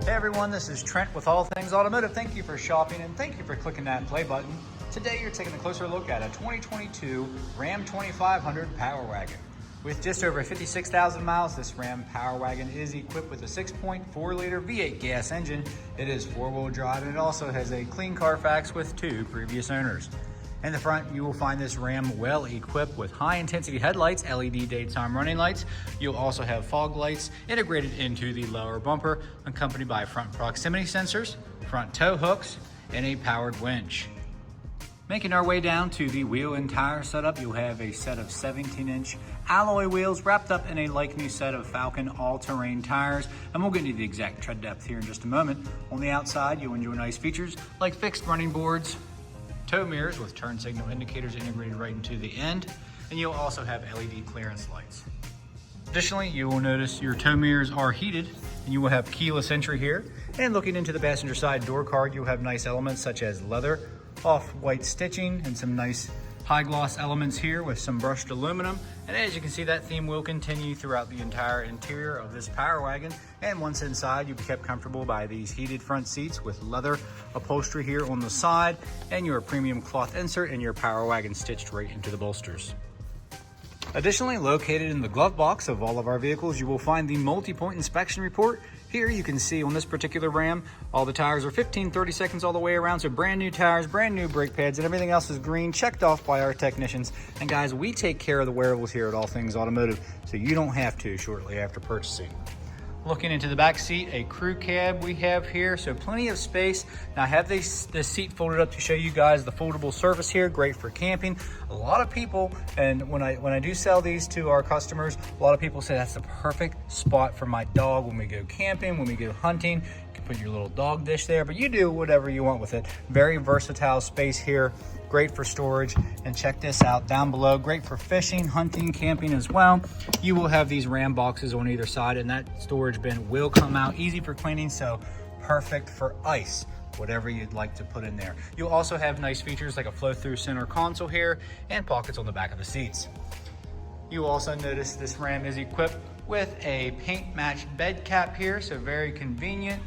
Hey everyone, this is Trent with All Things Automotive. Thank you for shopping and thank you for clicking that play button. Today you're taking a closer look at a 2022 Ram 2500 Power Wagon. With just over 56,000 miles, this Ram Power Wagon is equipped with a 6.4 liter V8 gas engine. It is 4-wheel drive and it also has a clean CARFAX with 2 previous owners. In the front, you will find this Ram well equipped with high intensity headlights, LED daytime running lights. You'll also have fog lights integrated into the lower bumper, accompanied by front proximity sensors, front tow hooks, and a powered winch. Making our way down to the wheel and tire setup, you'll have a set of 17-inch alloy wheels wrapped up in a like new set of Falcon all-terrain tires, and we'll get into the exact tread depth here in just a moment. On the outside, you'll enjoy nice features like fixed running boards, tow mirrors with turn signal indicators integrated right into the end, and you'll also have LED clearance lights. Additionally, you will notice your tow mirrors are heated, and you will have keyless entry here. And looking into the passenger side door card, you'll have nice elements such as leather, off-white stitching, and some nice high gloss elements here with some brushed aluminum. And as you can see, that theme will continue throughout the entire interior of this Power Wagon. And once inside, you'll be kept comfortable by these heated front seats with leather upholstery here on the side, and your premium cloth insert and your Power Wagon stitched right into the bolsters. Additionally, located in the glove box of all of our vehicles, you will find the multi-point inspection report. Here you can see on this particular Ram, all the tires are 15-30 seconds all the way around, so brand new tires, brand new brake pads, and everything else is green, checked off by our technicians. And guys, we take care of the wearables here at All Things Automotive, so you don't have to shortly after purchasing. Looking into the back seat, a crew cab we have here, so plenty of space. Now I have this seat folded up to show you guys the foldable surface here, great for camping. A lot of people, and when I do sell these to our customers, a lot of people say that's the perfect spot for my dog when we go camping, when we go hunting. You can put your little dog dish there, but you do whatever you want with it. Very versatile space here. Great for storage. And check this out down below, great for fishing, hunting, camping as well. You will have these Ram boxes on either side, and that storage bin will come out easy for cleaning, so perfect for ice, whatever you'd like to put in there. You'll also have nice features like a flow-through center console here and pockets on the back of the seats. You will also notice this Ram is equipped with a paint matched bed cap here, so very convenient.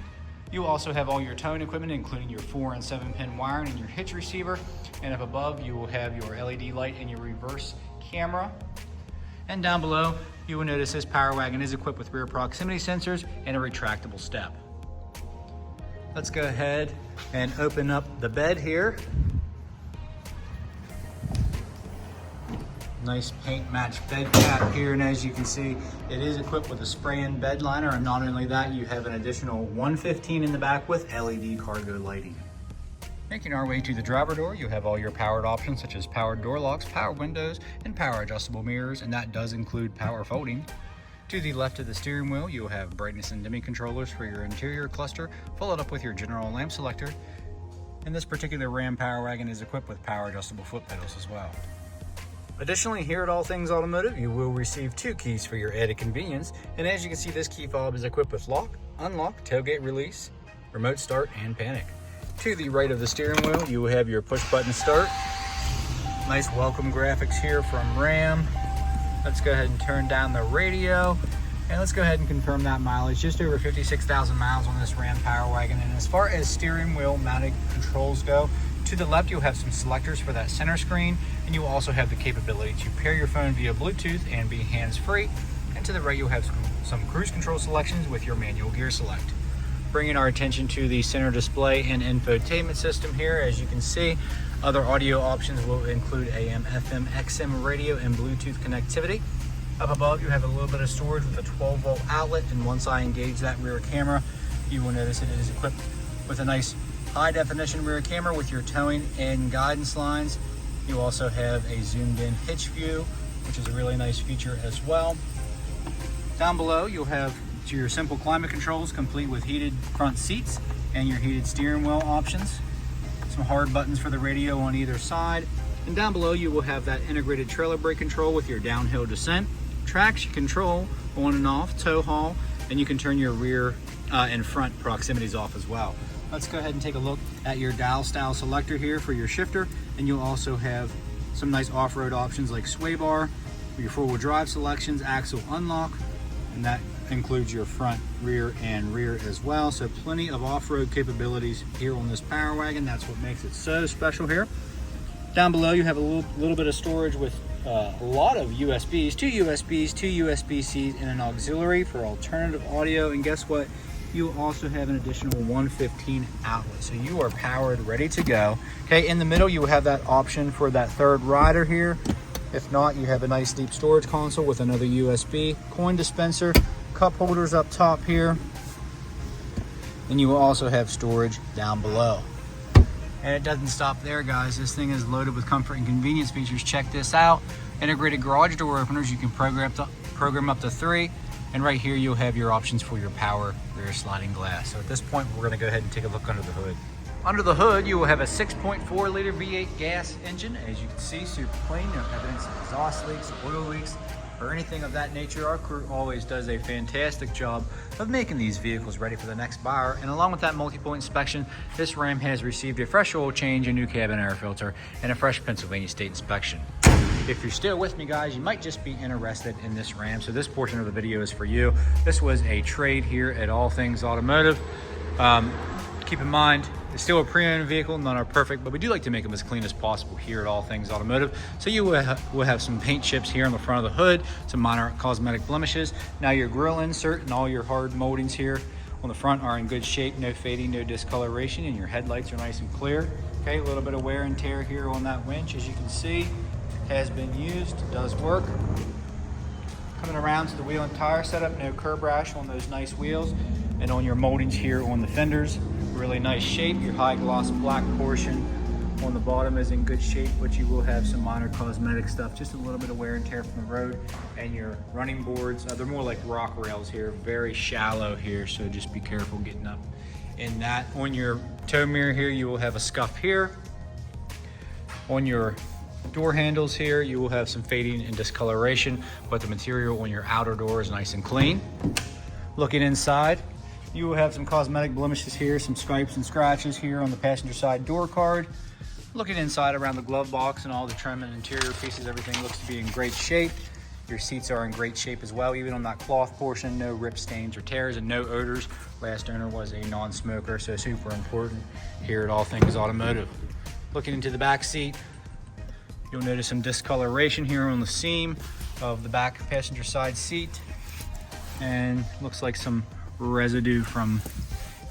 You also have all your towing equipment, including your 4 and 7 pin wiring and your hitch receiver. And up above, you will have your LED light and your reverse camera. And down below, you will notice this Power Wagon is equipped with rear proximity sensors and a retractable step. Let's go ahead and open up the bed here. Nice paint matched bed cap here, and as you can see, it is equipped with a spray-in bed liner, and not only that, you have an additional 115 in the back with LED cargo lighting. Making our way to the driver door, you have all your powered options such as powered door locks, power windows, and power adjustable mirrors, and that does include power folding. To the left of the steering wheel, you'll have brightness and dimming controllers for your interior cluster, followed up with your general lamp selector. And this particular Ram Power Wagon is equipped with power adjustable foot pedals as well. Additionally, here at All Things Automotive, you will receive 2 keys for your added convenience. And as you can see, this key fob is equipped with lock, unlock, tailgate release, remote start, and panic. To the right of the steering wheel, you will have your push button start. Nice welcome graphics here from Ram. Let's go ahead and turn down the radio. And let's go ahead and confirm that mileage. Just over 56,000 miles on this Ram Power Wagon. And as far as steering wheel mounted controls go, to the left, you'll have some selectors for that center screen, and you will also have the capability to pair your phone via Bluetooth and be hands-free. And to the right, you'll have some cruise control selections with your manual gear select. Bringing our attention to the center display and infotainment system here, as you can see, other audio options will include AM, FM, XM radio, and Bluetooth connectivity. Up above, you have a little bit of storage with a 12-volt outlet, and once I engage that rear camera, you will notice that it is equipped with a nice high-definition rear camera with your towing and guidance lines. You also have a zoomed-in hitch view, which is a really nice feature as well. Down below, you'll have your simple climate controls, complete with heated front seats and your heated steering wheel options. Some hard buttons for the radio on either side. And down below, you will have that integrated trailer brake control with your downhill descent, traction control on and off, tow haul, and you can turn your rear and front proximities off as well. Let's go ahead and take a look at your dial style selector here for your shifter, and you'll also have some nice off-road options like sway bar, your four-wheel drive selections, axle unlock, and that includes your front, rear, and rear as well. So plenty of off-road capabilities here on this Power Wagon. That's what makes it so special here. Down below, you have a little bit of storage with a lot of USBs, two USB-Cs, and an auxiliary for alternative audio. And guess what? You also have an additional 115 outlet. So you are powered, ready to go. Okay, in the middle, you have that option for that third rider here. If not, you have a nice deep storage console with another USB, coin dispenser, cup holders up top here. And you will also have storage down below. And it doesn't stop there, guys. This thing is loaded with comfort and convenience features. Check this out. Integrated garage door openers. You can program up to 3. And right here, you'll have your options for your power rear sliding glass. So at this point, we're gonna go ahead and take a look under the hood. Under the hood, you will have a 6.4 liter V8 gas engine. As you can see, super clean, no evidence of exhaust leaks, oil leaks, or anything of that nature. Our crew always does a fantastic job of making these vehicles ready for the next buyer. And along with that multi-point inspection, this Ram has received a fresh oil change, a new cabin air filter, and a fresh Pennsylvania state inspection. If you're still with me, guys, you might just be interested in this Ram. So this portion of the video is for you. This was a trade here at All Things Automotive. Keep in mind, it's still a pre-owned vehicle, none are perfect, but we do like to make them as clean as possible here at All Things Automotive. So you will have some paint chips here on the front of the hood, some minor cosmetic blemishes. Now your grill insert and all your hard moldings here on the front are in good shape, no fading, no discoloration, and your headlights are nice and clear. Okay, a little bit of wear and tear here on that winch, as you can see, has been used, does work. Coming around to the wheel and tire setup, no curb rash on those nice wheels, and on your moldings here on the fenders, really nice shape. Your high gloss black portion on the bottom is in good shape, but you will have some minor cosmetic stuff, just a little bit of wear and tear from the road. And your running boards, they're more like rock rails here, very shallow here, so just be careful getting up in that. On your tow mirror here, you will have a scuff here. On your door handles here, you will have some fading and discoloration, but the material on your outer door is nice and clean. Looking inside, you will have some cosmetic blemishes here, some stripes and scratches here on the passenger side door card. Looking inside around the glove box and all the trim and interior pieces, everything looks to be in great shape. Your seats are in great shape as well, even on that cloth portion, no rip stains or tears and no odors. Last owner was a non-smoker, so super important here at All Things Automotive. Looking into the back seat, you'll notice some discoloration here on the seam of the back passenger side seat, and looks like some residue from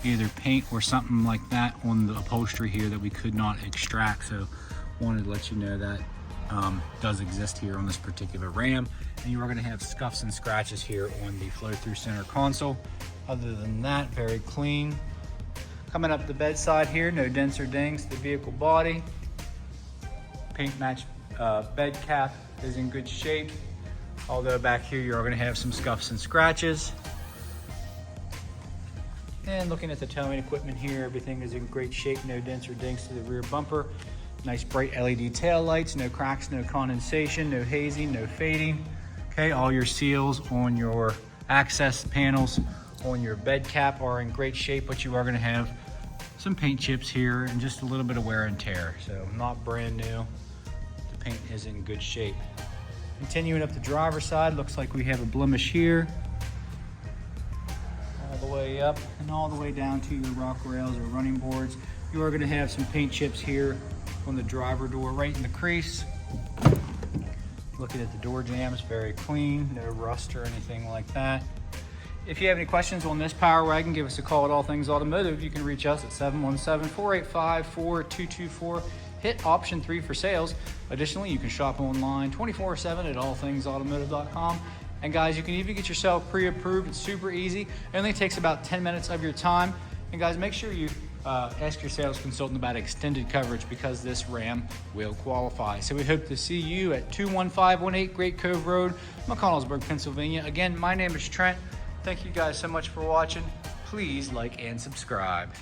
either paint or something like that on the upholstery here that we could not extract. So wanted to let you know that does exist here on this particular Ram. And you are going to have scuffs and scratches here on the flow through center console. Other than that, very clean. Coming up the bedside here, no dents or dings. The vehicle body, paint match bed cap is in good shape, although back here you are going to have some scuffs and scratches. And looking at the towing equipment here, everything is in great shape, no dents or dings to the rear bumper. Nice bright LED tail lights, no cracks, no condensation, no hazing, no fading. Okay, all your seals on your access panels on your bed cap are in great shape, but you are going to have some paint chips here and just a little bit of wear and tear. So not brand new. The paint is in good shape. Continuing up the driver's side, looks like we have a blemish here, all the way up and all the way down to your rock rails or running boards. You are going to have some paint chips here on the driver door right in the crease. Looking at the door jambs, very clean, no rust or anything like that. If you have any questions on this Power Wagon, give us a call at All Things Automotive. You can reach us at 717-485-4224. Hit option 3 for sales. Additionally, you can shop online 24/7 at allthingsautomotive.com. And guys, you can even get yourself pre-approved. It's super easy. It only takes about 10 minutes of your time. And guys, make sure you ask your sales consultant about extended coverage, because this Ram will qualify. So we hope to see you at 21518 Great Cove Road, McConnellsburg, Pennsylvania. Again, my name is Trent. Thank you guys so much for watching. Please like and subscribe.